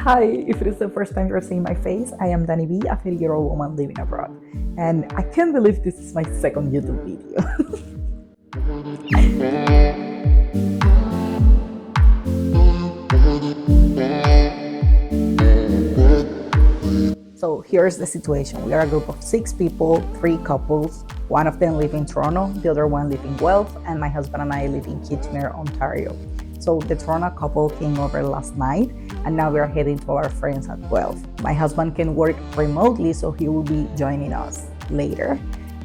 Hi, if it is the first time you're seeing my face, I am Dani B, a 30-year-old woman living abroad. And I can't believe this is my second YouTube video. So here's the situation. We are a group of 6 people, 3 couples. One of them live in Toronto, the other one live in Guelph, and my husband and I live in Kitchener, Ontario. So the Toronto couple came over last night, and now we are heading to our friends at Guelph. My husband can work remotely, so he will be joining us later,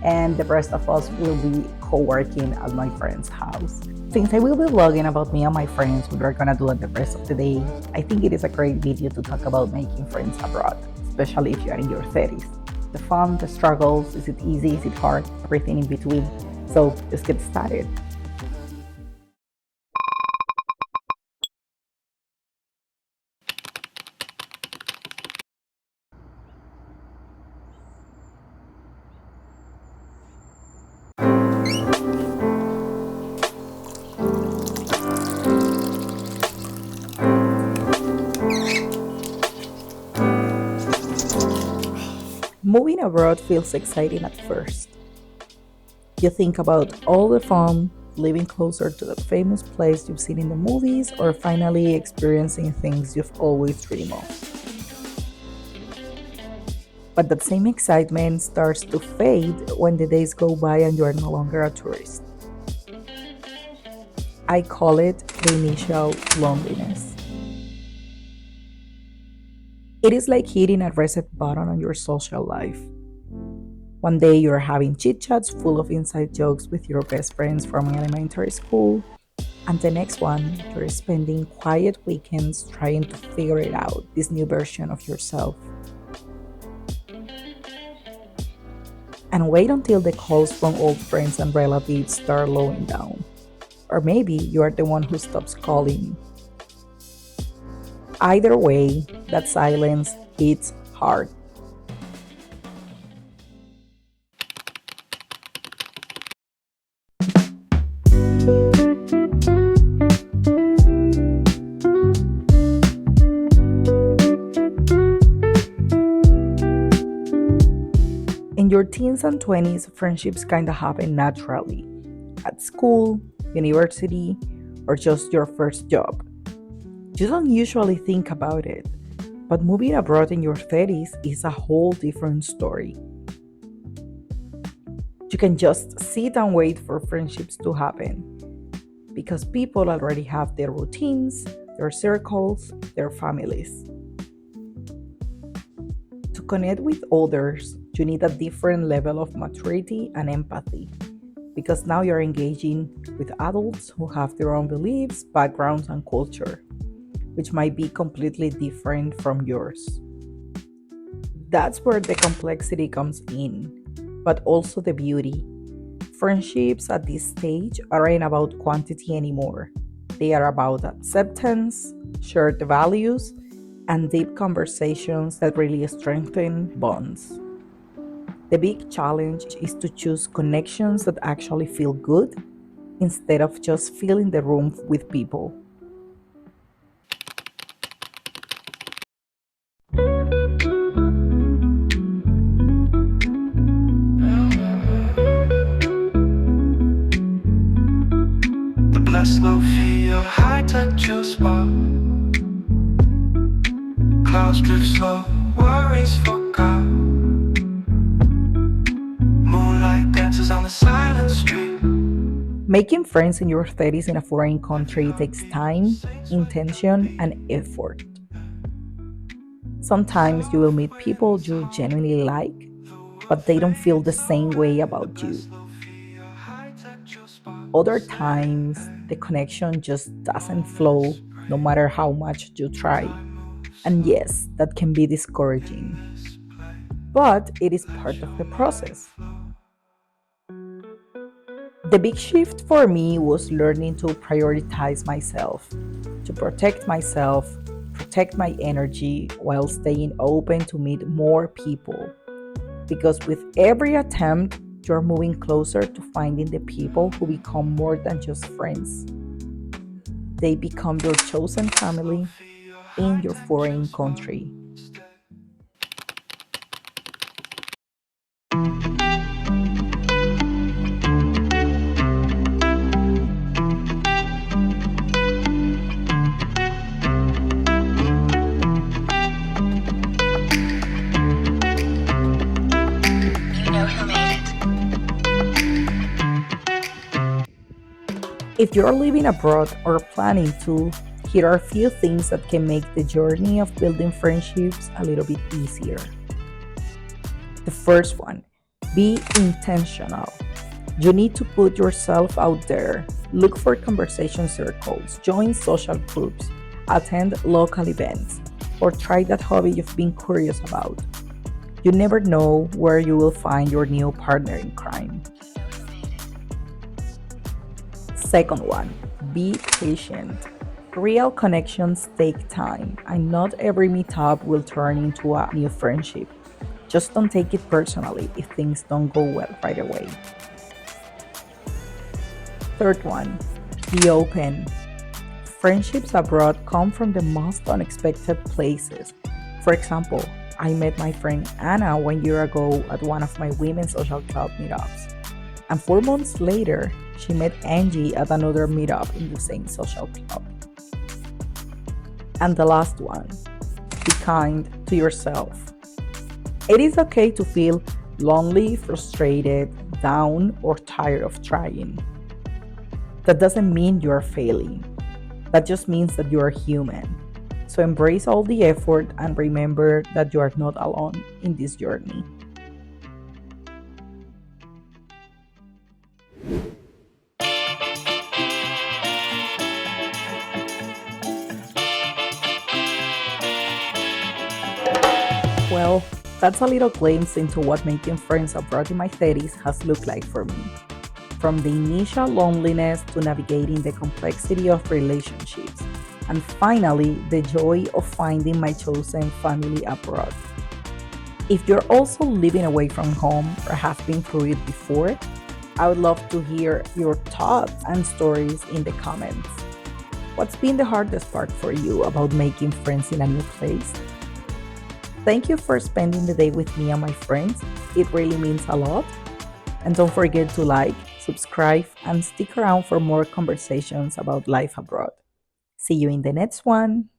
and the rest of us will be co-working at my friend's house. Since I will be vlogging about me and my friends, what we're gonna do at the rest of the day, I think it is a great video to talk about making friends abroad, especially if you are in your 30s. The fun, the struggles, is it easy, is it hard, everything in between. So let's get started. Moving abroad feels exciting at first. You think about all the fun, living closer to the famous place you've seen in the movies, or finally experiencing things you've always dreamed of. But that same excitement starts to fade when the days go by and you are no longer a tourist. I call it the initial loneliness. It is like hitting a reset button on your social life. One day you're having chit chats full of inside jokes with your best friends from elementary school, and the next one you're spending quiet weekends trying to figure it out, this new version of yourself. And wait until the calls from old friends and relatives start slowing down. Or maybe you are the one who stops calling. Either way, that silence hits hard. In your teens and 20s, friendships kinda happen naturally. At school, university, or just your first job. You don't usually think about it, but moving abroad in your 30s is a whole different story. You can just sit and wait for friendships to happen because people already have their routines, their circles, their families. To connect with others, you need a different level of maturity and empathy because now you're engaging with adults who have their own beliefs, backgrounds, and culture, which might be completely different from yours. That's where the complexity comes in, but also the beauty. Friendships at this stage aren't about quantity anymore. They are about acceptance, shared values, and deep conversations that really strengthen bonds. The big challenge is to choose connections that actually feel good instead of just filling the room with people. Let's go feel high touch your spot. Clouds drift slow, worries forgot. Moonlight dances on the silent street. Making friends in your 30s in a foreign country takes time, intention, and effort. Sometimes you will meet people you genuinely like, but they don't feel the same way about you. Other times, the connection just doesn't flow no matter how much you try. And yes, that can be discouraging, but it is part of the process. The big shift for me was learning to prioritize myself, to protect myself, protect my energy while staying open to meet more people. Because with every attempt, you're moving closer to finding the people who become more than just friends. They become your chosen family, in your foreign country. You know who made it. If you're living abroad or planning to, here are a few things that can make the journey of building friendships a little bit easier. The first one, be intentional. You need to put yourself out there, look for conversation circles, join social groups, attend local events, or try that hobby you've been curious about. You never know where you will find your new partner in crime. Second one, be patient. Real connections take time, and not every meetup will turn into a new friendship. Just don't take it personally if things don't go well right away. Third one, be open. Friendships abroad come from the most unexpected places. For example, I met my friend Anna 1 year ago at one of my women's social club meetups. And 4 months later, she met Angie at another meetup in the same social club. And the last one, be kind to yourself. It is okay to feel lonely, frustrated, down, or tired of trying. That doesn't mean you're failing. That just means that you are human. So embrace all the effort and remember that you are not alone in this journey. Well, that's a little glimpse into what making friends abroad in my 30s has looked like for me. From the initial loneliness to navigating the complexity of relationships, and finally, the joy of finding my chosen family abroad. If you're also living away from home or have been through it before, I would love to hear your thoughts and stories in the comments. What's been the hardest part for you about making friends in a new place? Thank you for spending the day with me and my friends. It really means a lot. And don't forget to like, subscribe, and stick around for more conversations about life abroad. See you in the next one.